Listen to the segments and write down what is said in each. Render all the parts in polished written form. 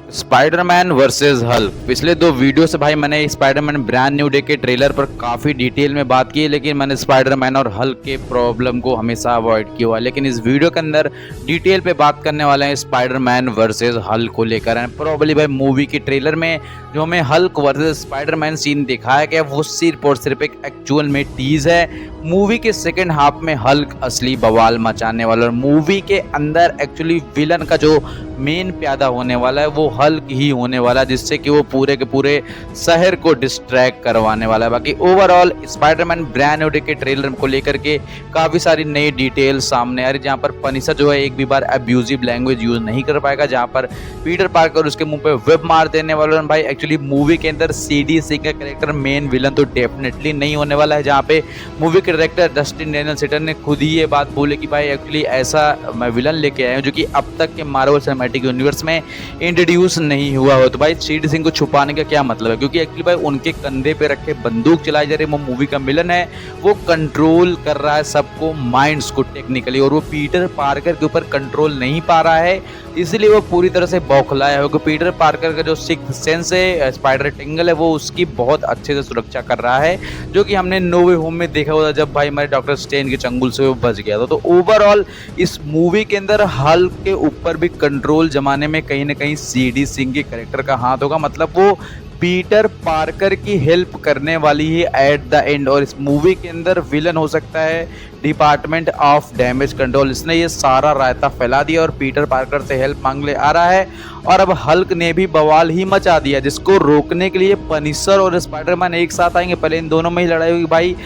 Spiderman versus Hulk. पिछले दो video से भाई मैंने स्पाइडरमैन ब्रांड न्यू डे के ट्रेलर पर काफ़ी डिटेल में बात की है, लेकिन मैंने स्पाइडरमैन और हल्क के प्रॉब्लम को हमेशा अवॉइड किया हुआ है। लेकिन इस वीडियो के अंदर डिटेल पे बात करने वाले हैं स्पाइडरमैन वर्सेस हल्क को लेकर। प्रॉब्ली भाई मूवी के ट्रेलर में जो हमें हल्क वर्सेस स्पाइडरमैन सीन दिखाया गया वो सिर्फ और सिर्फ एक एक्चुअल में टीज है। मूवी के सेकेंड हाफ में हल्क असली बवाल मचाने वाला और मूवी के अंदर एक्चुअली विलन का जो मेन प्यादा होने वाला है वो हल्क ही होने वाला है, जिससे कि वो पूरे के पूरे शहर को डिस्ट्रैक्ट करवाने वाला है। बाकी overall Spiderman brand new day के ट्रेलर को लेकर के काफ़ी सारी नई डिटेल सामने आ रही, जहाँ पर पनिशर जो है एक भी बार अब्यूजिव लैंग्वेज यूज नहीं कर पाएगा, जहाँ पर पीटर पार्कर उसके मुंह पे वेब मार देने वाला है। भाई एक्चुअली मूवी के अंदर सीडीसी का कैरेक्टर मेन विलन तो डेफिनेटली नहीं होने वाला है, जहाँ पे मूवी के डायरेक्टर डस्टिन डैनियल सेटर ने खुद ही ये बात बोले कि भाई एक्चुअली ऐसा मैं विलन लेके आया हूँ जो कि अब तक के मार्वल सिनेमैटिक यूनिवर्स में इंट्रोड्यूस नहीं हुआ हो। तो भाई सीडी सिंह को छुपाने का क्या मतलब है, क्योंकि एक्चुअली भाई उनके कंधे पे रखे बंदूक चलाई जा रही है, वो मूवी का विलन है, वो कंट्रोल कर रहा है सबको, माइंड्स को टेक्निकली, और वो पीटर पार्कर के ऊपर कंट्रोल नहीं पा रहा है, इसलिए वो पूरी तरह से बौखलाया है। क्योंकि पीटर पार्कर का जो सिक्स्थ सेंस है, स्पाइडर टिंगल है, वो उसकी बहुत अच्छे से सुरक्षा कर रहा है, जो कि हमने नो वे होम में देखा हुआ था जब भाई हमारे डॉक्टर स्ट्रेंज के चंगुल से वो बच गया था। तो ओवरऑल इस मूवी के अंदर हल्क के ऊपर भी कंट्रोल जमाने में कहीं ना कहीं सीडी सिंह के कैरेक्टर का हाथ होगा, मतलब वो पीटर पार्कर की हेल्प करने वाली है एट द एंड। और इस मूवी के अंदर विलन हो सकता है डिपार्टमेंट ऑफ डैमेज कंट्रोल। इसने ये सारा रायता फैला दिया और पीटर पार्कर से हेल्प मांगने आ रहा है, और अब हल्क ने भी बवाल ही मचा दिया, जिसको रोकने के लिए पनिशर और स्पाइडरमैन एक साथ आएंगे। पहले इन दोनों में ही लड़ाई होगी, भाई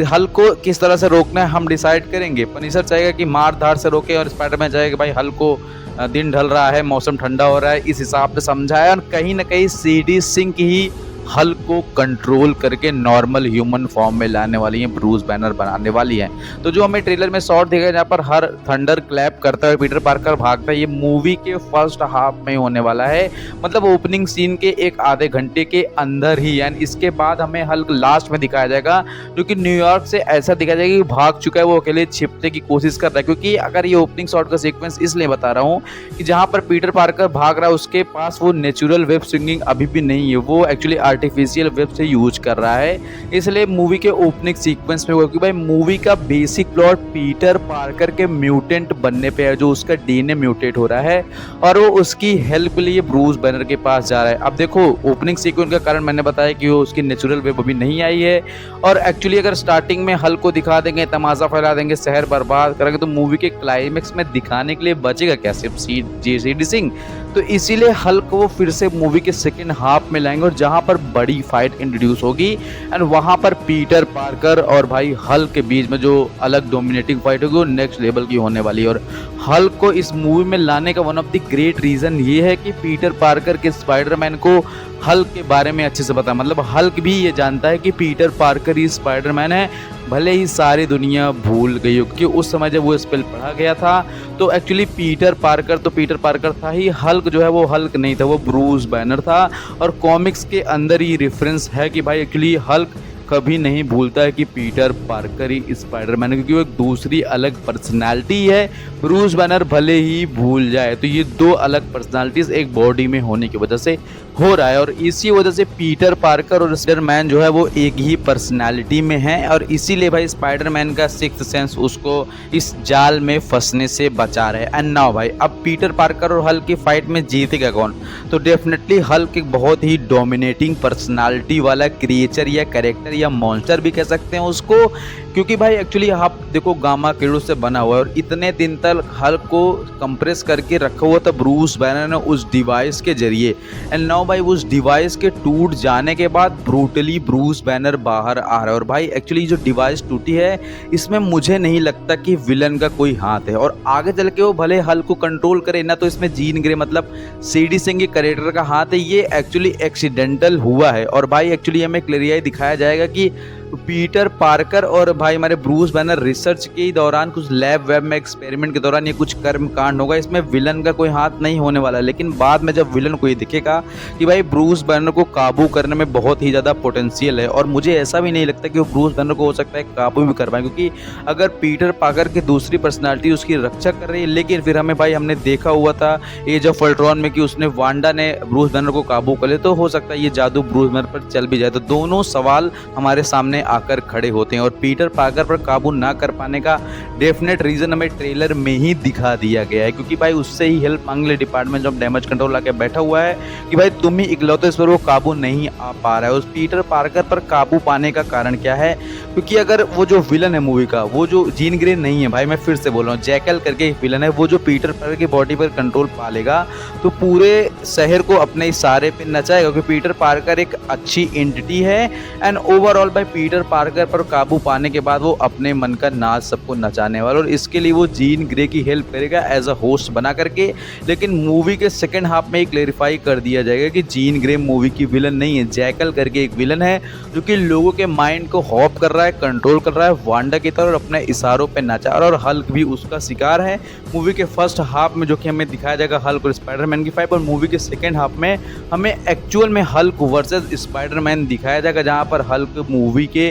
हल्क को किस तरह से रोकना है हम डिसाइड करेंगे। पनिशर चाहेगा कि मार धाड़ से रोके, और स्पाइडरमैन चाहेगा कि भाई हल्क को दिन ढल रहा है, मौसम ठंडा हो रहा है, इस हिसाब से समझाया। और कहीं ना कहीं सीडी सिंह ही हल्क को कंट्रोल करके नॉर्मल ह्यूमन फॉर्म में लाने वाली है, ब्रूस बैनर बनाने वाली है। तो जो हमें ट्रेलर में शॉट दिखा जहाँ पर हर थंडर क्लैप करता है, पीटर पार्कर भागता है, ये मूवी के फर्स्ट हाफ में होने वाला है, मतलब ओपनिंग सीन के एक आधे घंटे के अंदर ही। एंड इसके बाद हमें हल्क लास्ट में दिखाया जाएगा, क्योंकि न्यूयॉर्क से ऐसा दिखाया जाएगा कि भाग चुका है, वो अकेले छिपने की कोशिश कर रहा है। क्योंकि अगर ये ओपनिंग शॉट का सीक्वेंस इसलिए बता रहा हूँ कि जहाँ पर पीटर पार्कर भाग रहा है उसके पास वो नेचुरल वेब स्विंगिंग अभी भी नहीं है, वो एक्चुअली आर्टिफिशियल वेब से यूज कर रहा है। इसलिए मूवी के ओपनिंग सीक्वेंस में हुआ कि भाई मूवी का बेसिक प्लॉट पीटर पार्कर के म्यूटेंट बनने पे है, जो उसका डीएनए म्यूटेट हो रहा है और वो उसकी हेल्प के लिए ब्रूस बैनर के पास जा रहा है। अब देखो ओपनिंग सीक्वेंस का कारण मैंने बताया कि वो उसकी नेचुरल वेब अभी नहीं आई है, और एक्चुअली अगर स्टार्टिंग में हल्क को दिखा देंगे, तमाशा फैला देंगे, शहर बर्बाद करेंगे, तो मूवी के क्लाइमेक्स में दिखाने के लिए बचेगा क्या, सिर्फ सीडी सिंह। तो इसीलिए हल्क को वो फिर से मूवी के सेकेंड हाफ में लाएंगे, और जहां पर बड़ी फाइट इंट्रोड्यूस होगी, एंड वहां पर पीटर पार्कर और भाई हल्क के बीच में जो अलग डोमिनेटिंग फाइट होगी वो नेक्स्ट लेवल की होने वाली है। और हल्क को इस मूवी में लाने का one of the great reason ये है कि पीटर पार्कर के स्पाइडरमैन को हल्क के बारे में अच्छे से पता, मतलब हल्क भी ये जानता है कि पीटर पार्कर ही स्पाइडरमैन है, भले ही सारी दुनिया भूल गई हो, क्योंकि उस समय जब वो स्पेल पढ़ा गया था तो एक्चुअली पीटर पार्कर था ही, हल्क जो है वो हल्क नहीं था, वो ब्रूस बैनर था। और कॉमिक्स के अंदर ही रेफरेंस है कि भाई एक्चुअली हल्क कभी नहीं भूलता है कि पीटर पार्कर ही स्पाइडरमैन है, क्योंकि वो एक दूसरी अलग पर्सनालिटी है, ब्रूस बैनर भले ही भूल जाए। तो ये दो अलग पर्सनालिटीज एक बॉडी में होने की वजह से हो रहा है, और इसी वजह से पीटर पार्कर और स्पाइडरमैन जो है वो एक ही पर्सनालिटी में है, और इसीलिए भाई स्पाइडरमैन का सिक्स्थ सेंस उसको इस जाल में फंसने से बचा रहे। एंड नाउ भाई अब पीटर पार्कर और हल्क की फाइट में जीतेगा कौन, तो डेफिनेटली हल्क एक बहुत ही डोमिनेटिंग पर्सनालिटी वाला क्रिएचर या कैरेक्टर या मॉन्स्टर भी कह सकते हैं उसको, क्योंकि भाई एक्चुअली आप देखो गामा किरणों से बना हुआ है, और इतने दिन तक हल्क को कंप्रेस करके रखा हुआ था ब्रूस बैनर ने उस डिवाइस के जरिए। एंड नाउ भाई उस डिवाइस के टूट जाने के बाद ब्रूटली ब्रूस बैनर बाहर आ रहा है, और भाई एक्चुअली जो डिवाइस टूटी है इसमें मुझे नहीं लगता कि विलन का कोई हाथ है, और आगे चल के वो भले हल्क को कंट्रोल करे ना, तो इसमें जीन ग्रे मतलब सीडी सिंह के कैरेक्टर का हाथ है, ये एक्चुअली एक्सीडेंटल हुआ है। और भाई एक्चुअली हमें क्लियर दिखाया जाएगा कि पीटर पार्कर और भाई हमारे ब्रूस बैनर रिसर्च के दौरान कुछ लैब वेब में एक्सपेरिमेंट के दौरान ये कुछ कर्म कांड होगा, इसमें विलन का कोई हाथ नहीं होने वाला। लेकिन बाद में जब विलन को ये दिखेगा कि भाई ब्रूस बैनर को काबू करने में बहुत ही ज़्यादा पोटेंशियल है, और मुझे ऐसा भी नहीं लगता कि वो ब्रूस बैनर को हो सकता है काबू भी कर पाए, क्योंकि अगर पीटर पार्कर की दूसरी पर्सनालिटी उसकी रक्षा कर रही है, लेकिन फिर हमें भाई हमने देखा हुआ था एज ऑफ अल्ट्रॉन में कि उसने वांडा ने ब्रूस बैनर को काबू कर लिया, तो हो सकता है ये जादू ब्रूस बैनर पर चल भी जाए। तो दोनों सवाल हमारे सामने आकर खड़े होते हैं, और पीटर पार्कर पर काबू ना कर पाने का डेफिनेट रीजन हमें ट्रेलर में ही दिखा दिया गया है, क्योंकि भाई उससे ही हेल्प मांग ले डिपार्टमेंट ऑफ डैमेज कंट्रोल आके बैठा हुआ है कि भाई तुम ही इकलौते इस पर वो काबू नहीं आ पा रहा है। उस पीटर पार्कर पर काबू पाने का कारण क्या है, क्योंकि अगर वो जो विलन है मूवी का, वो जो जीन ग्रे नहीं है भाई, मैं फिर से बोल रहा हूँ, जैकल करके एक विलन है, वो जो पीटर पार्कर की बॉडी पर कंट्रोल पा लेगा तो पूरे शहर को अपने इशारे पे नचाएगा, क्योंकि पीटर पार्कर एक अच्छी एंटिटी है। एंड ओवरऑल भाई पीटर पार्कर पर काबू पाने के बाद वो अपने मन का नाच सबको नचाने वाला, और इसके लिए वो जीन ग्रे की हेल्प करेगा एज अ होस्ट बना करके। लेकिन मूवी के सेकंड हाफ में क्लेरिफाई कर दिया जाएगा कि जीन ग्रे मूवी की विलन नहीं है, जैकल करके एक विलन है जो कि लोगों के माइंड को हॉप कर रहा है, कंट्रोल कर रहा है वांडा की तरह, और अपने इशारों पे नचा रहा है, और हल्क भी उसका शिकार है मूवी के फर्स्ट हाफ में, जो कि हमें दिखाया जाएगा हल्क और स्पाइडरमैन की फाइट। और मूवी के सेकंड हाफ में हमें एक्चुअल में हल्क वर्सेस स्पाइडरमैन दिखाया जाएगा, जहां पर हल्क मूवी के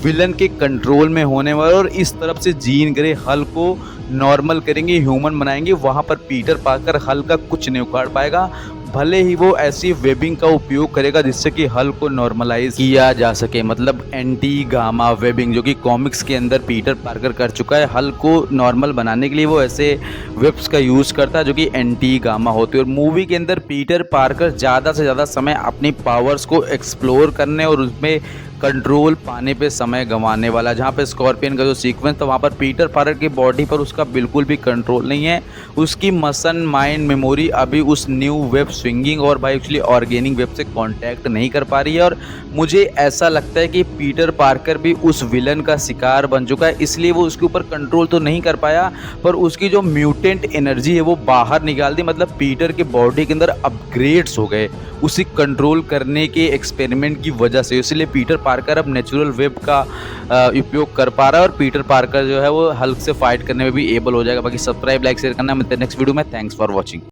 विलन के कंट्रोल में होने वाला, और इस तरफ से जीन ग्रे हल्क को नॉर्मल करेंगे, ह्यूमन बनाएंगे। वहां पर पीटर पार्कर हल्क का कुछ नहीं उखाड़ पाएगा, भले ही वो ऐसी वेबिंग का उपयोग करेगा जिससे कि हल्क को नॉर्मलाइज किया जा सके, मतलब एंटी गामा वेबिंग, जो कि कॉमिक्स के अंदर पीटर पार्कर कर चुका है। हल्क को नॉर्मल बनाने के लिए वो ऐसे वेब्स का यूज़ करता है जो कि एंटी गामा होती है। और मूवी के अंदर पीटर पार्कर ज़्यादा से ज़्यादा समय अपनी पावर्स को एक्सप्लोर करने और उसमें कंट्रोल पाने पे समय गंवाने वाला। जहाँ पे स्कॉर्पियन का जो सीक्वेंस था, वहाँ पर पीटर पार्कर की बॉडी पर उसका बिल्कुल भी कंट्रोल नहीं है, उसकी मसल माइंड मेमोरी अभी उस न्यू वेब स्विंगिंग और भाई एक्चुअली ऑर्गेनिक वेब से कांटेक्ट नहीं कर पा रही है। और मुझे ऐसा लगता है कि पीटर पार्कर भी उस विलन का शिकार बन चुका है, इसलिए वो उसके ऊपर कंट्रोल तो नहीं कर पाया, पर उसकी जो म्यूटेंट एनर्जी है वो बाहर निकाल दी। मतलब पीटर के बॉडी के अंदर अपग्रेड्स हो गए उसी कंट्रोल करने के एक्सपेरिमेंट की वजह से, इसलिए पीटर पार्कर अब नेचुरल वेब का उपयोग कर पा रहा है, और पीटर पार्कर जो है वो हल्क से फाइट करने में भी एबल हो जाएगा। बाकी सब्सक्राइब लाइक शेयर करना, मिलते हैं नेक्स्ट वीडियो में। Thanks for watching.